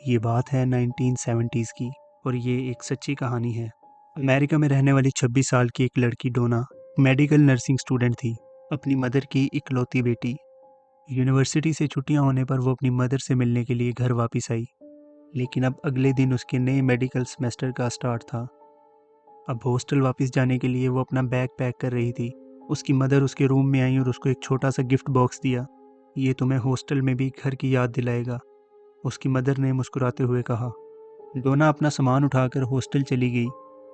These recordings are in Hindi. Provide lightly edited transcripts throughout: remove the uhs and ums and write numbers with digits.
ये बात है 1970s की और ये एक सच्ची कहानी है। अमेरिका में रहने वाली 26 साल की एक लड़की डोना मेडिकल नर्सिंग स्टूडेंट थी, अपनी मदर की इकलौती बेटी। यूनिवर्सिटी से छुट्टियां होने पर वो अपनी मदर से मिलने के लिए घर वापस आई, लेकिन अब अगले दिन उसके नए मेडिकल सेमेस्टर का स्टार्ट था। अब हॉस्टल वापस जाने के लिए वो अपना बैग पैक कर रही थी। उसकी मदर उसके रूम में आई और उसको एक छोटा सा गिफ्ट बॉक्स दिया। ये तुम्हें हॉस्टल में भी घर की याद दिलाएगा, उसकी मदर ने मुस्कुराते हुए कहा। डोना अपना सामान उठाकर हॉस्टल चली गई।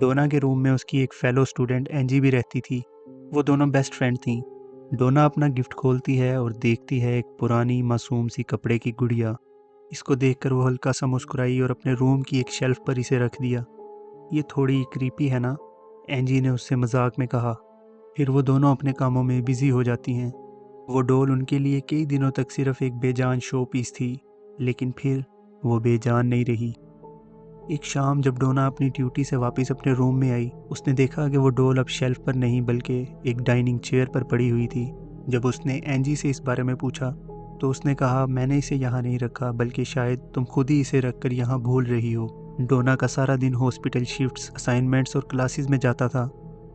डोना के रूम में उसकी एक फेलो स्टूडेंट एंजी भी रहती थी। वो दोनों बेस्ट फ्रेंड थीं। डोना अपना गिफ्ट खोलती है और देखती है एक पुरानी मासूम सी कपड़े की गुड़िया। इसको देखकर वो हल्का सा मुस्कुराई और अपने रूम की एक शेल्फ पर इसे रख दिया। ये थोड़ी क्रीपी है ना, एंजी ने उससे मजाक में कहा। फिर वो दोनों अपने कामों में बिजी हो जाती हैं। वो डॉल उनके लिए कई दिनों तक सिर्फ एक बेजान शो पीस थी, लेकिन फिर वो बेजान नहीं रही। एक शाम जब डोना अपनी ड्यूटी से वापस अपने रूम में आई, उसने देखा कि वो डॉल अब शेल्फ पर नहीं बल्कि एक डाइनिंग चेयर पर पड़ी हुई थी। जब उसने एंजी से इस बारे में पूछा तो उसने कहा, मैंने इसे यहाँ नहीं रखा, बल्कि शायद तुम खुद ही इसे रखकर यहाँ भूल रही हो। डोना का सारा दिन हॉस्पिटल शिफ्ट्स, असाइनमेंट्स और क्लासेस में जाता था।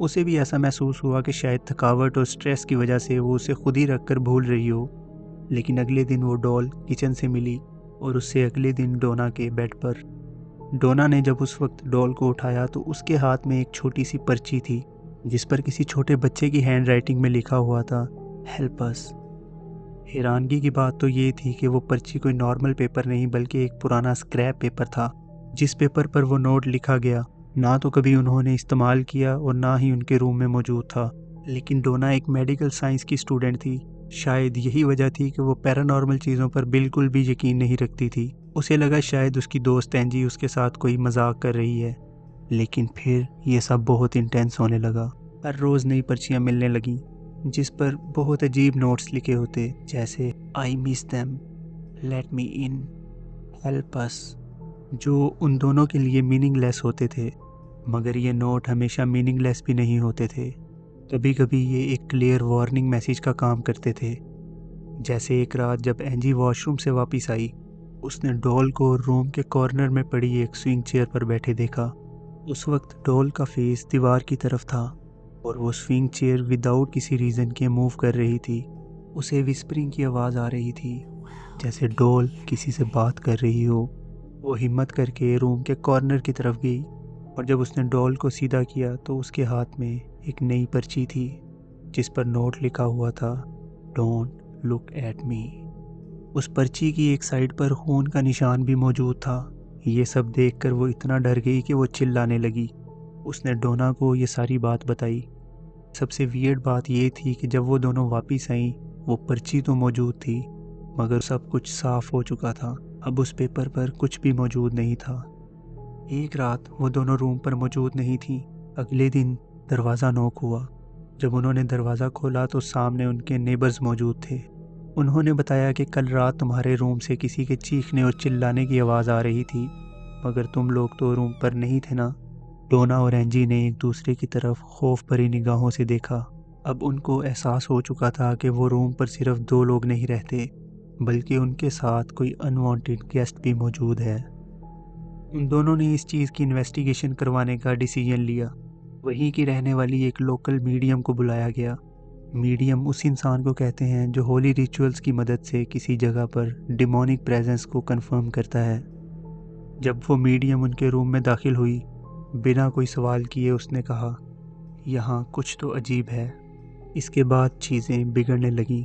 उसे भी ऐसा महसूस हुआ कि शायद थकावट और स्ट्रेस की वजह से वो उसे खुद ही रखकर भूल रही हो। लेकिन अगले दिन वो डॉल किचन से मिली और उससे अगले दिन डोना के बेड पर। डोना ने जब उस वक्त डॉल को उठाया तो उसके हाथ में एक छोटी सी पर्ची थी, जिस पर किसी छोटे बच्चे की हैंड राइटिंग में लिखा हुआ था, हेल्प अस। हैरानगी की बात तो ये थी कि वो पर्ची कोई नॉर्मल पेपर नहीं बल्कि एक पुराना स्क्रैप पेपर था। जिस पेपर पर वो नोट लिखा गया ना तो कभी उन्होंने इस्तेमाल किया और ना ही उनके रूम में मौजूद था। लेकिन डोना एक मेडिकल साइंस की स्टूडेंट थी। शायद यही वजह थी कि वो पैरानॉर्मल चीज़ों पर बिल्कुल भी यकीन नहीं रखती थी। उसे लगा शायद उसकी दोस्त एंजी उसके साथ कोई मजाक कर रही है। लेकिन फिर ये सब बहुत इंटेंस होने लगा। हर रोज़ नई पर्चियाँ मिलने लगीं, जिस पर बहुत अजीब नोट्स लिखे होते, जैसे I miss them, let me in, help us, जो उन दोनों के लिए मीनिंगलेस होते थे। मगर ये नोट हमेशा मीनिंगलेस भी नहीं होते थे। कभी कभी ये एक क्लियर वार्निंग मैसेज का काम करते थे। जैसे एक रात जब एंजी वॉशरूम से वापस आई, उसने डॉल को रूम के कॉर्नर में पड़ी एक स्विंग चेयर पर बैठे देखा। उस वक्त डॉल का फेस दीवार की तरफ था और वो स्विंग चेयर विदाउट किसी रीज़न के मूव कर रही थी। उसे विस्परिंग की आवाज़ आ रही थी, जैसे डॉल किसी से बात कर रही हो। वो हिम्मत करके रूम के कॉर्नर की तरफ गई और जब उसने डॉल को सीधा किया तो उसके हाथ में एक नई पर्ची थी, जिस पर नोट लिखा हुआ था, डोंट लुक एट मी। उस पर्ची की एक साइड पर खून का निशान भी मौजूद था। ये सब देखकर वो इतना डर गई कि वो चिल्लाने लगी। उसने डोना को ये सारी बात बताई। सबसे वियर्ड बात ये थी कि जब वो दोनों वापस आईं, वो पर्ची तो मौजूद थी, मगर सब कुछ साफ हो चुका था। अब उस पेपर पर कुछ भी मौजूद नहीं था। एक रात वो दोनों रूम पर मौजूद नहीं थी। अगले दिन दरवाज़ा नॉक हुआ। जब उन्होंने दरवाज़ा खोला तो सामने उनके नेबर्स मौजूद थे। उन्होंने बताया कि कल रात तुम्हारे रूम से किसी के चीखने और चिल्लाने की आवाज़ आ रही थी, मगर तुम लोग तो रूम पर नहीं थे ना। डोना और एंजी ने एक दूसरे की तरफ खौफ भरी निगाहों से देखा। अब उनको एहसास हो चुका था कि वो रूम पर सिर्फ दो लोग नहीं रहते, बल्कि उनके साथ कोई अनवांटेड गेस्ट भी मौजूद है। उन दोनों ने इस चीज़ की इन्वेस्टिगेशन करवाने का डिसीजन लिया। वहीं की रहने वाली एक लोकल मीडियम को बुलाया गया। मीडियम उस इंसान को कहते हैं जो होली रिचुअल्स की मदद से किसी जगह पर डिमोनिक प्रेजेंस को कंफर्म करता है। जब वो मीडियम उनके रूम में दाखिल हुई, बिना कोई सवाल किए उसने कहा, यहाँ कुछ तो अजीब है। इसके बाद चीज़ें बिगड़ने लगीं।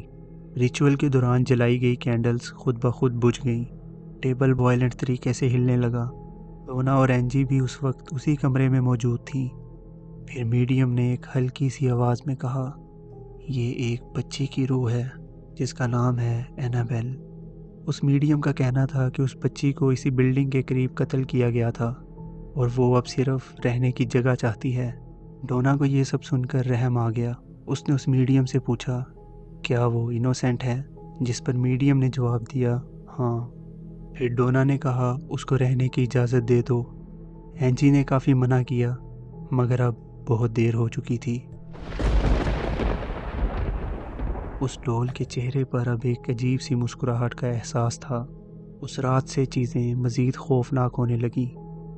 रिचुअल के दौरान जलाई गई कैंडल्स खुद ब खुद बुझ गईं। टेबल वायलेंट तरीके से हिलने लगा। डोना और एंजी भी उस वक्त उसी कमरे में मौजूद थीं। फिर मीडियम ने एक हल्की सी आवाज़ में कहा, ये एक बच्ची की रूह है जिसका नाम है एनाबेल। उस मीडियम का कहना था कि उस बच्ची को इसी बिल्डिंग के करीब कत्ल किया गया था और वो अब सिर्फ रहने की जगह चाहती है। डोना को ये सब सुनकर रहम आ गया। उसने उस मीडियम से पूछा, क्या वो इनोसेंट है? जिस पर मीडियम ने जवाब दिया, हाँ। फिर डोना ने कहा, उसको रहने की इजाज़त दे दो। एंजी ने काफ़ी मना किया, मगर अब बहुत देर हो चुकी थी। उस डॉल के चेहरे पर अब एक अजीब सी मुस्कुराहट का एहसास था। उस रात से चीज़ें मज़ीद खौफनाक होने लगी।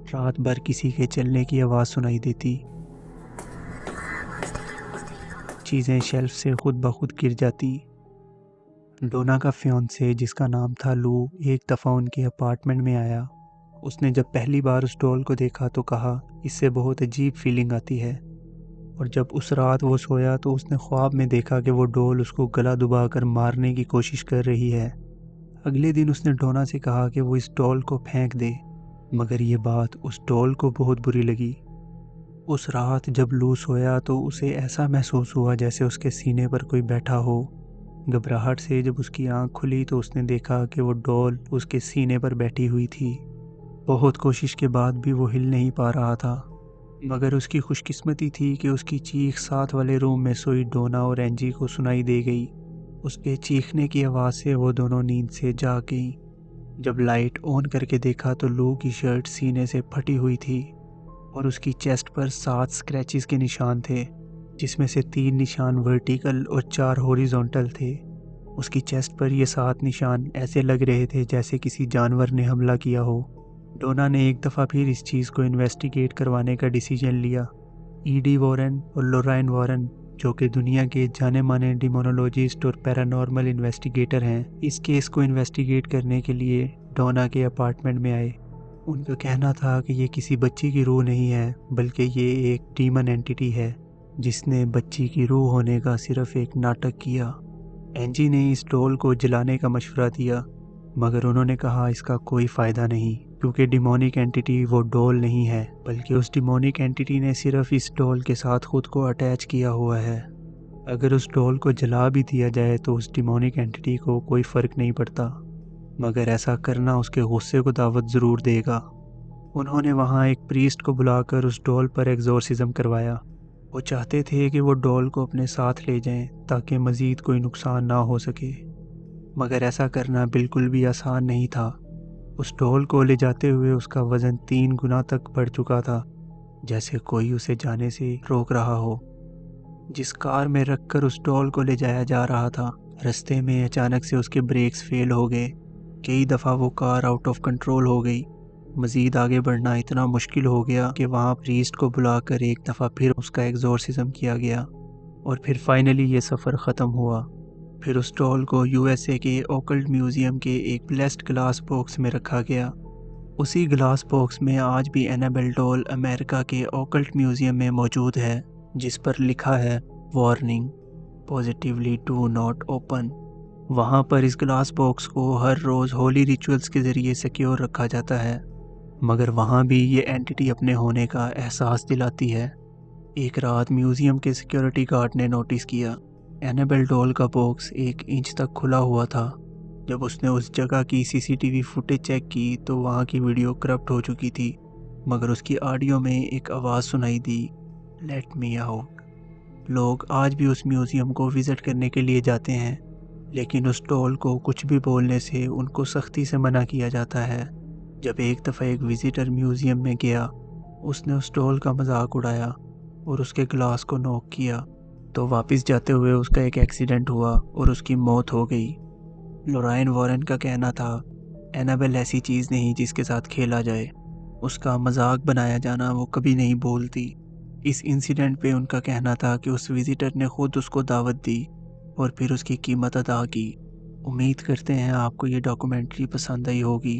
रात भर किसी के चलने की आवाज़ सुनाई देती, चीज़ें शेल्फ से खुद ब खुद गिर जाती। डोना का फियांसे जिसका नाम था लू एक दफ़ा उनके अपार्टमेंट में आया। उसने जब पहली बार उस डॉल को देखा तो कहा, इससे बहुत अजीब फीलिंग आती है। और जब उस रात वो सोया तो उसने ख्वाब में देखा कि वो डॉल उसको गला दबाकर मारने की कोशिश कर रही है। अगले दिन उसने डोना से कहा कि वो इस डॉल को फेंक दे, मगर ये बात उस डॉल को बहुत बुरी लगी। उस रात जब लू सोया तो उसे ऐसा महसूस हुआ जैसे उसके सीने पर कोई बैठा हो। घबराहट से जब उसकी आंख खुली तो उसने देखा कि वो डॉल उसके सीने पर बैठी हुई थी। बहुत कोशिश के बाद भी वो हिल नहीं पा रहा था, मगर उसकी खुशकिस्मती थी कि उसकी चीख साथ वाले रूम में सोई डोना और एंजी को सुनाई दे गई। उसके चीखने की आवाज़ से वो दोनों नींद से जाग गई। जब लाइट ऑन करके देखा तो लू की शर्ट सीने से फटी हुई थी और उसकी चेस्ट पर 7 स्क्रैचेस के निशान थे, जिसमें से 3 निशान वर्टिकल और 4 हॉरिजॉन्टल थे। उसकी चेस्ट पर ये 7 निशान ऐसे लग रहे थे जैसे किसी जानवर ने हमला किया हो। डोना ने एक दफ़ा फिर इस चीज़ को इन्वेस्टिगेट करवाने का डिसीजन लिया। ईडी वॉरेन और लोराइन वॉरेन, जो कि दुनिया के जाने माने डिमोनोलॉजिस्ट और पैरानॉर्मल इन्वेस्टिगेटर हैं, इस केस को इन्वेस्टिगेट करने के लिए डोना के अपार्टमेंट में आए। उनका कहना था कि ये किसी बच्ची की रूह नहीं है, बल्कि ये एक डीमन एंटिटी है जिसने बच्ची की रूह होने का सिर्फ एक नाटक किया। एंजी ने इस डॉल को जलाने का मशवरा दिया, मगर उन्होंने कहा इसका कोई फ़ायदा नहीं, क्योंकि डिमोनिक एंटिटी वो डॉल नहीं है, बल्कि उस डिमोनिक एंटिटी ने सिर्फ इस डॉल के साथ खुद को अटैच किया हुआ है। अगर उस डॉल को जला भी दिया जाए तो उस डिमोनिक एंटिटी को कोई फ़र्क नहीं पड़ता, मगर ऐसा करना उसके गुस्से को दावत ज़रूर देगा। उन्होंने वहाँ एक प्रीस्ट को बुलाकर उस डॉल पर एग्जॉर्सिज्म करवाया। वो चाहते थे कि वो डॉल को अपने साथ ले जाएं ताकि मज़ीद कोई नुकसान ना हो सके, मगर ऐसा करना बिल्कुल भी आसान नहीं था। उस डॉल को ले जाते हुए उसका वज़न 3 गुना तक बढ़ चुका था, जैसे कोई उसे जाने से रोक रहा हो। जिस कार में रखकर उस डॉल को ले जाया जा रहा था, रास्ते में अचानक से उसके ब्रेक्स फेल हो गए। कई दफ़ा वो कार आउट ऑफ कंट्रोल हो गई। मज़ीद आगे बढ़ना इतना मुश्किल हो गया कि वहाँ प्रीस्ट को बुलाकर एक दफ़ा फिर उसका एग्जॉर्सिज्म किया गया और फिर फाइनली ये सफ़र ख़त्म हुआ। फिर उस डॉल को यूएसए के ओकल्ट म्यूज़ियम के एक ब्लेस्ड ग्लास बॉक्स में रखा गया। उसी ग्लास बॉक्स में आज भी एनाबेल डॉल अमेरिका के ओकल्ट म्यूज़ियम में मौजूद है, जिस पर लिखा है warning, positively do not open. वहाँ पर इस ग्लास बॉक्स को हर रोज़ होली रिचुअल्स के ज़रिए सिक्योर रखा जाता है, मगर वहाँ भी ये एंटिटी अपने होने का एहसास दिलाती है। एक रात म्यूज़ियम के सिक्योरिटी गार्ड ने नोटिस किया एनाबेल डॉल का बॉक्स 1 इंच तक खुला हुआ था। जब उसने उस जगह की सीसीटीवी फुटेज चेक की तो वहाँ की वीडियो करप्ट हो चुकी थी, मगर उसकी ऑडियो में एक आवाज़ सुनाई दी, लेट मी आउट। लोग आज भी उस म्यूज़ियम को विज़िट करने के लिए जाते हैं, लेकिन उस डॉल को कुछ भी बोलने से उनको सख्ती से मना किया जाता है। जब एक दफ़ा एक विज़िटर म्यूज़ियम में गया, उसने उस डॉल का मजाक उड़ाया और उसके ग्लास को नॉक किया, तो वापस जाते हुए उसका एक एक्सीडेंट हुआ और उसकी मौत हो गई। लोराइन वॉरेन का कहना था, एनाबेल ऐसी चीज़ नहीं जिसके साथ खेला जाए, उसका मजाक बनाया जाना वो कभी नहीं बोलती। इस इंसिडेंट पे उनका कहना था कि उस विज़िटर ने खुद उसको दावत दी और फिर उसकी कीमत अदा की। उम्मीद करते हैं आपको ये डॉक्यूमेंट्री पसंद आई होगी।